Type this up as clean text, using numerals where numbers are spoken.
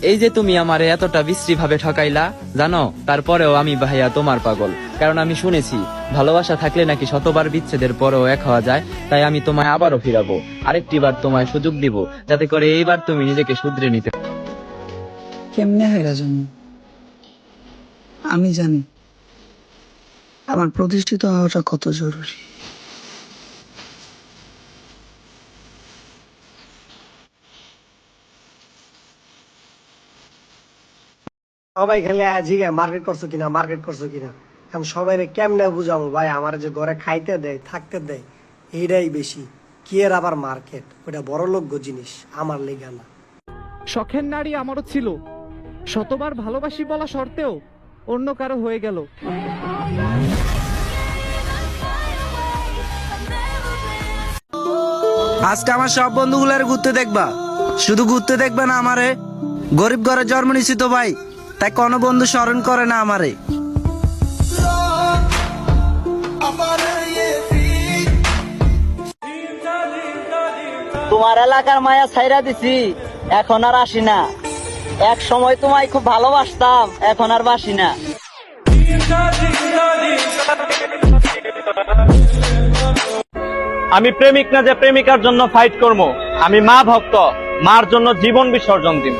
এই যে তুমি আমারে এতটা বিশ্রী ভাবে ঠকাইলা, জানো তারপরেও আমি ভাইয়া তোমার পাগল। কারণ আমি শুনেছি ভালোবাসা থাকলে নাকি শতবার বিচ্ছেদের পরেও এক হওয়া যায়। তাই আমি তোমায় আবারও ফিরাবো, আরেকটি বার তোমায় সুযোগ দিব, যাতে করে এইবার তুমি নিজেকে শুধরে নিতে। কেমনে হেরা জানি, আমি জানি আমার প্রতিষ্ঠিত হওয়াটা কত জরুরি। সবাই খেলে জিগে মার্কেট করছো কিনা, মার্কেট করছো কিনা। এখন সবাই কেমনে বুঝাবো ভাই, আমার যে ঘরে খাইতে দেয় থাকতে দেয় এইটাই বেশি। কি এর আবার মার্কেট, ওটা বড় লোক জিনিস, আমার লেগা না। শখের নারী আমারও ছিল, শতবার ভালোবাসি বলা শর্তেও অন্য কারো হয়ে গেল। আজকে আমার সব বন্ধুগুলার ঘুরতে দেখবা, শুধু ঘুরতে দেখবা না আমারে। গরিব ঘরে জন্ম নিছি তো ভাই, তাই কোনো বন্ধু স্মরণ করে না আমারে। তোমার এলাকার মায়া ছাইরা দিছি, এখন আর আসি না। এক সময় তোমায় খুব ভালোবাসতাম, এখন আর বাসি না। আমি প্রেমিক না যে প্রেমিকার জন্য ফাইট করবো। আমি মা ভক্ত, মার জন্য জীবন বিসর্জন দিব।